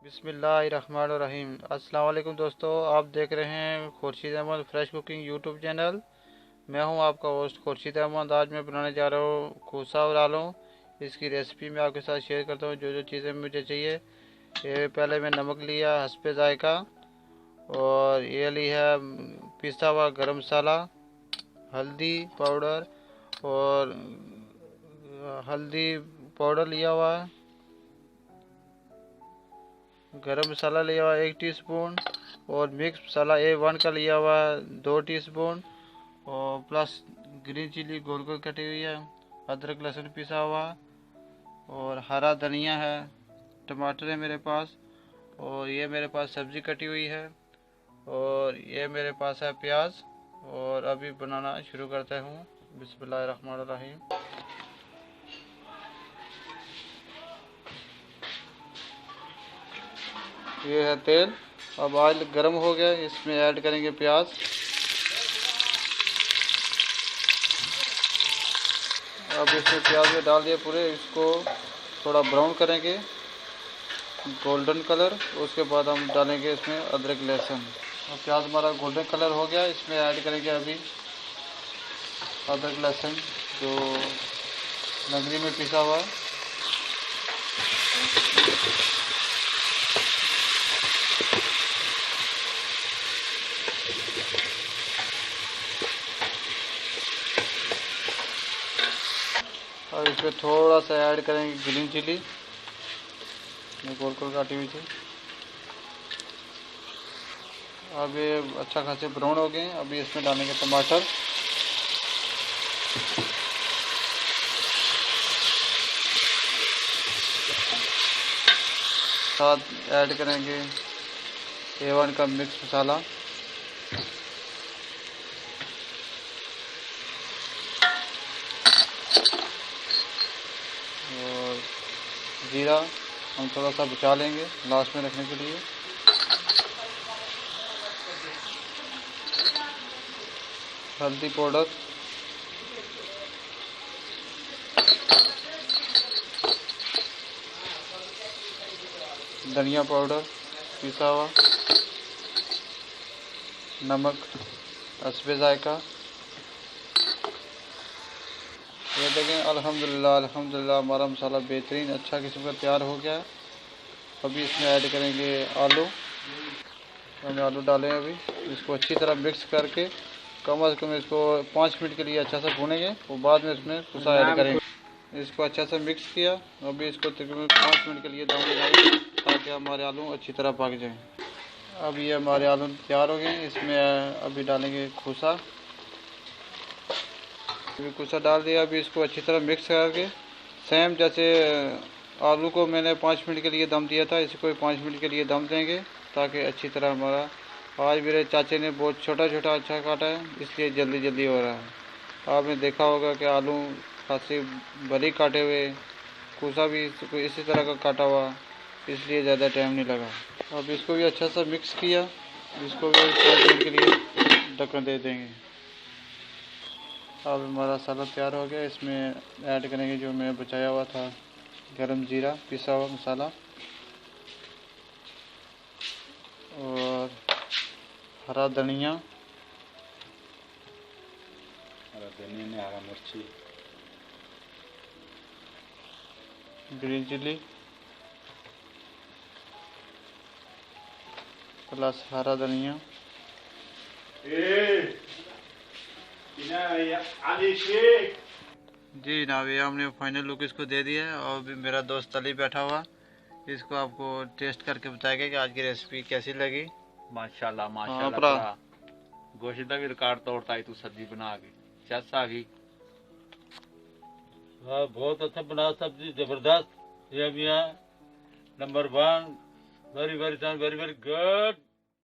बिस्मिल्लाहिर्रहमानिर्रहीम। अस्सलाम वालेकुम दोस्तों, आप देख रहे हैं Khurshid Ahmed fresh cooking YouTube channel. मैं हूं आपका होस्ट खुर्शीद अहमद। आज मैं बनाने जा रहा हूं कोसा और आलू। इसकी रेसिपी मैं आपके साथ शेयर करता हूं जो जो चीज़ें मुझे चाहिए। ये पहले मैं नमक लिया हस्बे जायका, और ये ली है पिसा हुआ गरम मसाला, हल्दी पाउडर, और हल्दी पाउडर लिया हुआ है, गरम मसाला लिया हुआ 1 टीस्पून, और मिक्स मसाला A1 का लिया हुआ 2 टीस्पून, और प्लस ग्रीन चिली गोल गोल कटी हुई है, अदरक लहसुन पिसा हुआ, और हरा धनिया है, टमाटर है मेरे पास, और ये मेरे पास सब्ज़ी कटी हुई है, और ये मेरे पास है प्याज। और अभी बनाना शुरू करते हूँ। बिस्मिल्लाहिर्रहमानिर्रहीम। ये है तेल। अब ऑयल गर्म हो गया, इसमें ऐड करेंगे प्याज। अब इसमें प्याज में डाल दिए पूरे, इसको थोड़ा ब्राउन करेंगे गोल्डन कलर। उसके बाद हम डालेंगे इसमें अदरक लहसुन। और प्याज हमारा गोल्डन कलर हो गया, इसमें ऐड करेंगे अभी अदरक लहसुन जो नगरी में पिसा हुआ है। और इसमें थोड़ा सा ऐड करेंगे ग्रीन चिली, गोल गोल काटी हुई थी। अब ये अच्छा खासे ब्राउन हो गए। अभी इसमें डालेंगे टमाटर, साथ ऐड करेंगे A1 का मिक्स मसाला, और जीरा हम थोड़ा सा बचा लेंगे लास्ट में रखने के लिए। हल्दी पाउडर, धनिया पाउडर पिसा हुआ, नमक हस्बे जायका। ये देखें, अल्हम्दुलिल्लाह अल्हम्दुलिल्लाह हमारा मसाला बेहतरीन अच्छा किस्म का तैयार हो गया है। अभी इसमें ऐड करेंगे आलू। हमने आलू डाले हैं। अभी इसको अच्छी तरह मिक्स करके कम से कम इसको 5 मिनट के लिए अच्छा सा भूनेंगे, और बाद में इसमें कुसा ऐड करेंगे। इसको अच्छा सा मिक्स किया। अभी इसको तकरीबन 5 मिनट के लिए दम लगाएंगे ताकि हमारे आलू अच्छी तरह पक जाएं। अब ये हमारे आलू तैयार हो गए। इसमें अभी डालेंगे खूसा। अभी खूसा डाल दिया। अभी इसको अच्छी तरह मिक्स करके सेम जैसे आलू को मैंने 5 मिनट के लिए दम दिया था, इसको 5 मिनट के लिए दम देंगे ताकि अच्छी तरह हमारा। आज मेरे चाचे ने बहुत छोटा छोटा अच्छा काटा है, इसलिए जल्दी जल्दी हो रहा है। आपने देखा होगा कि आलू खासी बारीक काटे हुए, खूसा भी इसी तरह का काटा हुआ, इसलिए ज़्यादा टाइम नहीं लगा। अब इसको भी अच्छा सा मिक्स किया। इसको भी 5 मिनट के लिए ढक्कन दे देंगे। अब हमारा सलाद तैयार हो गया। इसमें ऐड करेंगे जो मैं बचाया हुआ था गरम जीरा पिसा हुआ मसाला, और हरा धनिया, हरा मिर्ची, ग्रीन चिली प्लस हरा धनिया। जी जनाब, ये हमने फाइनल लुक इसको दे दिया है। और भी मेरा दोस्त अली बैठा हुआ, इसको आपको टेस्ट करके बताएगा कि आज की रेसिपी कैसी लगी। माशाल्लाह हाँ माशाल्लाह। भरा गोश्त का भी रिकॉर्ड तोड़ता है तू सब्जी बना के। चैसा की हाँ, बहुत अच्छा बना सब्जी, जबरदस्त। ये भी है number 1, very very very very good.